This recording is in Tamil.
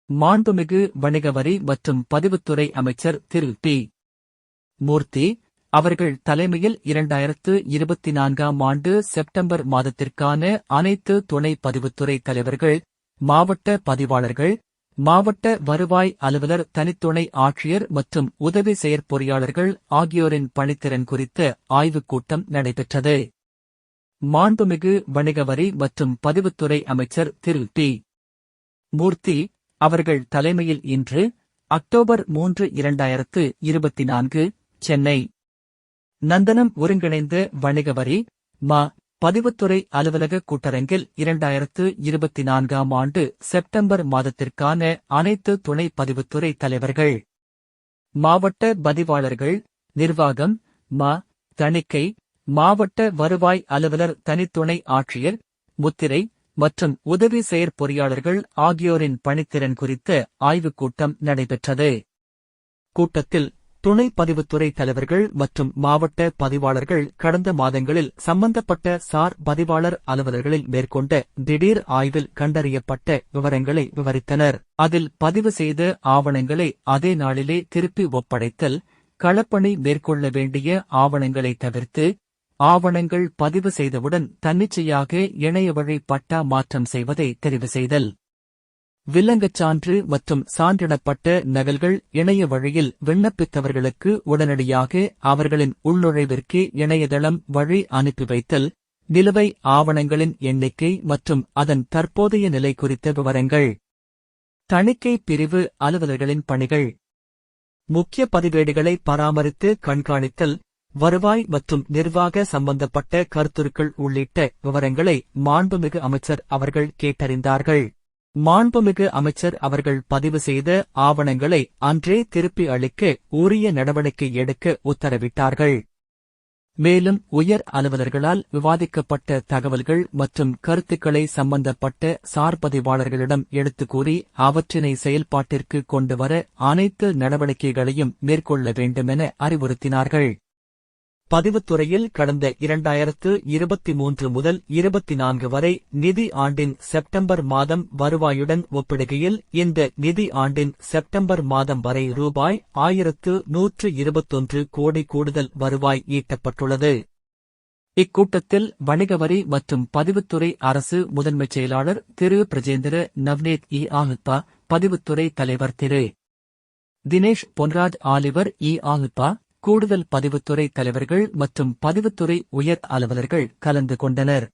மாண்புமிகு வணிக வரி மற்றும் பதிவுத்துறை அமைச்சர் திரு பி. மூர்த்தி அவர்கள் தலைமையில் 2024ஆம் ஆண்டு செப்டம்பர் மாதத்திற்கான அனைத்து துணை பதிவுத்துறை தலைவர்கள், மாவட்ட பதிவாளர்கள், மாவட்ட வருவாய் அலுவலர், தனித்துணை ஆட்சியர் மற்றும் உதவி செயற்பொறியாளர்கள் ஆகியோரின் பணித்திறன் குறித்த ஆய்வுக் கூட்டம் நடைபெற்றது. மாண்புமிகு வணிக வரி மற்றும் பதிவுத்துறை அமைச்சர் திரு பி. மூர்த்தி அவர்கள் தலைமையில் இன்று அக்டோபர் 3, 2024 சென்னை நந்தனம் ஒருங்கிணைந்த வணிக வரி பதிவுத்துறை அலுவலக கூட்டரங்கில் 2024ஆம் ஆண்டு செப்டம்பர் மாதத்திற்கான அனைத்து துணை பதிவுத்துறை தலைவர்கள், மாவட்ட பதிவாளர்கள், நிர்வாகம், தணிக்கை, மாவட்ட வருவாய் அலுவலர், தனித்துணை ஆட்சியர், முத்திரை மற்றும் உதவி செயற்பொறியாளர்கள் ஆகியோரின் பணித்திறன் குறித்த ஆய்வுக் கூட்டம் நடைபெற்றது. கூட்டத்தில் துணை பதிவுத்துறை தலைவர்கள் மற்றும் மாவட்ட பதிவாளர்கள் கடந்த மாதங்களில் சம்பந்தப்பட்ட சார் பதிவாளர் அலுவலர்களில் மேற்கொண்ட திடீர் ஆய்வில் கண்டறியப்பட்ட விவரங்களை விவரித்தனர். அதில் பதிவு செய்த ஆவணங்களை அதே நாளிலே திருப்பி ஒப்படைத்தல், களப்பணி மேற்கொள்ள வேண்டிய ஆவணங்களை தவிர்த்து ஆவணங்கள் பதிவு செய்தவுடன் தன்னிச்சையாக இணையவழி பட்டா மாற்றம் செய்வதை தெரிவு செய்தல், வில்லங்கச் சான்று மற்றும் சான்றிடப்பட்ட நகல்கள் இணைய வழியில் விண்ணப்பித்தவர்களுக்கு உடனடியாக அவர்களின் உள்நுழைவிற்கு இணையதளம் வழி அனுப்பி வைத்தல், நிலுவை ஆவணங்களின் எண்ணிக்கை மற்றும் அதன் தற்போதைய நிலை குறித்த விவரங்கள், தணிக்கை பிரிவு அலுவலர்களின் பணிகள், முக்கிய பதிவேடுகளை பராமரித்து கண்காணித்தல், வருவாய் மற்றும் நிர்வாக சம்பந்தப்பட்ட கருத்துருக்கள் உள்ளிட்ட விவரங்களை மாண்புமிகு அமைச்சர் அவர்கள் கேட்டறிந்தார்கள். மாண்புமிகு அமைச்சர் அவர்கள் பதிவு செய்த ஆவணங்களை அன்றே திருப்பி அளிக்க உரிய நடவடிக்கை எடுக்க உத்தரவிட்டார்கள். மேலும் உயர் அலுவலர்களால் விவாதிக்கப்பட்ட தகவல்கள் மற்றும் கருத்துக்களை சம்பந்தப்பட்ட சார்பதிவாளர்களிடம் எடுத்துக் கூறி அவற்றினை செயல்பாட்டிற்கு கொண்டுவர அனைத்து நடவடிக்கைகளையும் மேற்கொள்ள வேண்டுமென அறிவுறுத்தினார்கள். பதிவுத்துறையில் கடந்த 2023 முதல் 24 வரை நிதி ஆண்டின் செப்டம்பர் மாதம் வருவாயுடன் ஒப்பிடுகையில் இந்த நிதி ஆண்டின் செப்டம்பர் மாதம் வரை ரூபாய் 1121 கோடி கூடுதல் வருவாய் ஈட்டப்பட்டுள்ளது. இக்கூட்டத்தில் வணிக வரி மற்றும் பதிவுத்துறை அரசு முதன்மைச் செயலாளர் திரு பிரஜேந்திர நவ்நீத் ஆஹுப்பா, பதிவுத்துறை தலைவர் திரு தினேஷ் பொன்ராஜ் ஆலிவர் ஆஹுப்பா, கூடுதல் பதிவுத்துறை தலைவர்கள் மற்றும் பதிவுத்துறை உயர் அலுவலர்கள் கலந்து கொண்டனர்.